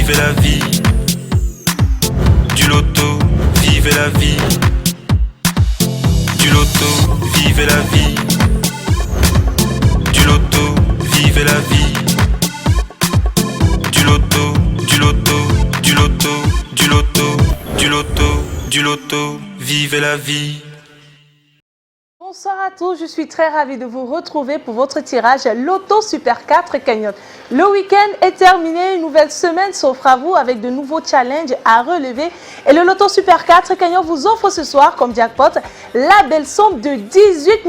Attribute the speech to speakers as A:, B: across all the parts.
A: vivez la vie. Du loto, vivez la vie. Du loto, vivez la vie. Du loto, vivez la vie. Du loto, du loto, du loto, du loto, du loto, du loto, vivez la vie.
B: Bonsoir à tous, je suis très ravie de vous retrouver pour votre tirage Loto Super 4 Cagnotte. Le week-end est terminé, une nouvelle semaine s'offre à vous avec de nouveaux challenges à relever. Et le Loto Super 4 Cagnotte vous offre ce soir, comme jackpot, la belle somme de 18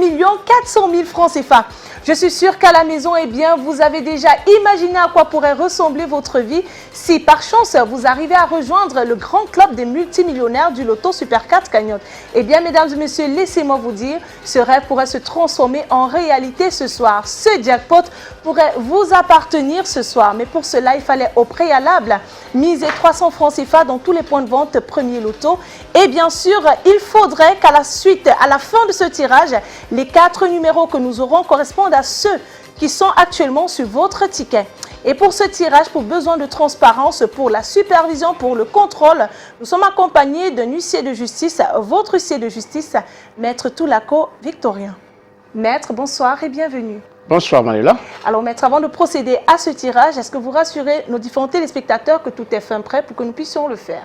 B: 400 000 francs CFA. Je suis sûre qu'à la maison, eh bien, vous avez déjà imaginé à quoi pourrait ressembler votre vie si par chance vous arrivez à rejoindre le grand club des multimillionnaires du Loto Super 4 Cagnotte. Eh bien, mesdames et messieurs, laissez-moi vous dire, ce rêve pourrait se transformer en réalité ce soir. Ce jackpot pourrait vous appartenir ce soir. Mais pour cela, il fallait au préalable miser 300 francs CFA dans tous les points de vente Premier Loto. Et bien sûr, il faudrait qu'à la suite, à la fin de ce tirage, les 4 numéros que nous aurons correspondent à ceux qui sont actuellement sur votre ticket. Et pour ce tirage, pour besoin de transparence, pour la supervision, pour le contrôle, nous sommes accompagnés d'un huissier de justice, votre huissier de justice, Maître Toulako Victorien. Maître, bonsoir et bienvenue.
C: Bonsoir Manuela.
B: Alors Maître, avant de procéder à ce tirage, est-ce que vous rassurez nos différents téléspectateurs que tout est fin prêt pour que nous puissions le faire?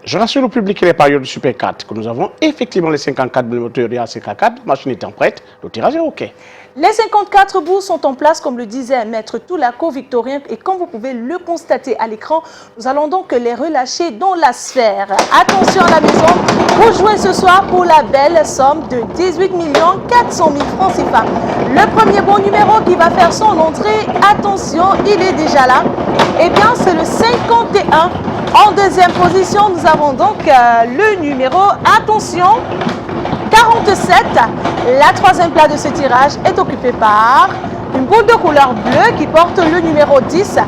C: Je rassure le public et les parieurs du Super 4 que nous avons effectivement les 54 moteurs à CK4, la machine étant prête, le tirage est OK.
B: Les 54 bouts sont en place, comme le disait Maître Toulako Victorien, et comme vous pouvez le constater à l'écran, nous allons donc les relâcher dans la sphère. Attention à la maison, vous jouez ce soir pour la belle somme de 18 400 000 francs CFA. Le premier bon numéro qui va faire son entrée, attention, il est déjà là. Eh bien, c'est le 51. En deuxième position, nous avons donc le numéro, attention, 47. La troisième place de ce tirage est occupée par une boule de couleur bleue qui porte le numéro 10.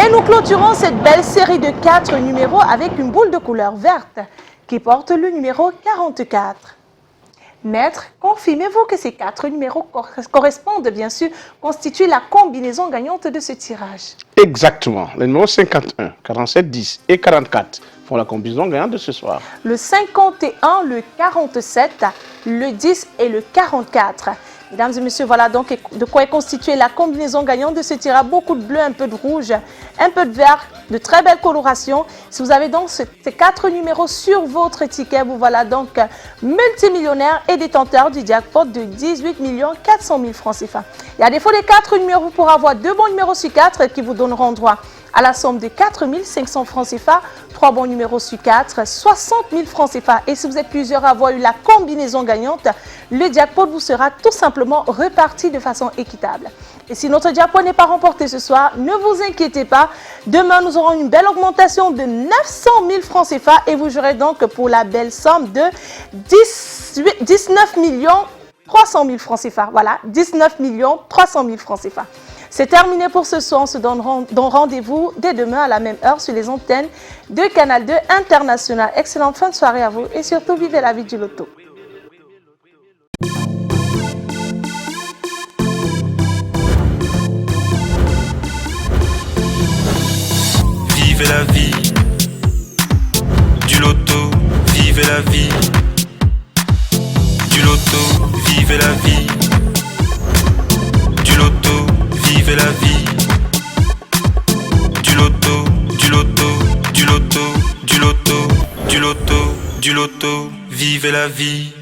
B: Et nous clôturons cette belle série de 4 numéros avec une boule de couleur verte qui porte le numéro 44. Maître, confirmez-vous que ces 4 numéros correspondent, bien sûr, constituent la combinaison gagnante de ce tirage?
C: Exactement. Les numéros 51, 47, 10 et 44 font la combinaison gagnante de ce soir.
B: Le 51, le 47, le 10 et le 44. Mesdames et messieurs, voilà donc de quoi est constituée la combinaison gagnante de ce tirage. Beaucoup de bleu, un peu de rouge, un peu de vert, de très belles colorations. Si vous avez donc ces 4 numéros sur votre ticket, vous voilà donc multimillionnaire et détenteur du jackpot de 18 400 000 francs CFA. Et à défaut des 4 numéros, vous pourrez avoir 2 bons numéros sur 4 qui vous donneront droit à la somme de 4 500 francs CFA, 3 bons numéros sur 4, 60 000 francs CFA. Et si vous êtes plusieurs à avoir eu la combinaison gagnante, le jackpot vous sera tout simplement reparti de façon équitable. Et si notre jackpot n'est pas remporté ce soir, ne vous inquiétez pas. Demain, nous aurons une belle augmentation de 900 000 francs CFA et vous jouerez donc pour la belle somme de 19 300 000 francs CFA. Voilà, 19 300 000 francs CFA. C'est terminé pour ce soir. On se donne rendez-vous dès demain à la même heure sur les antennes de Canal 2 International. Excellente fin de soirée à vous et surtout vivez la vie du loto.
A: Vivez la vie. Du loto, vivez la vie. Du loto, vivez la vie. Du loto, vivez la vie. Du loto, du loto, du loto, du loto, du loto, du loto, vivez la vie.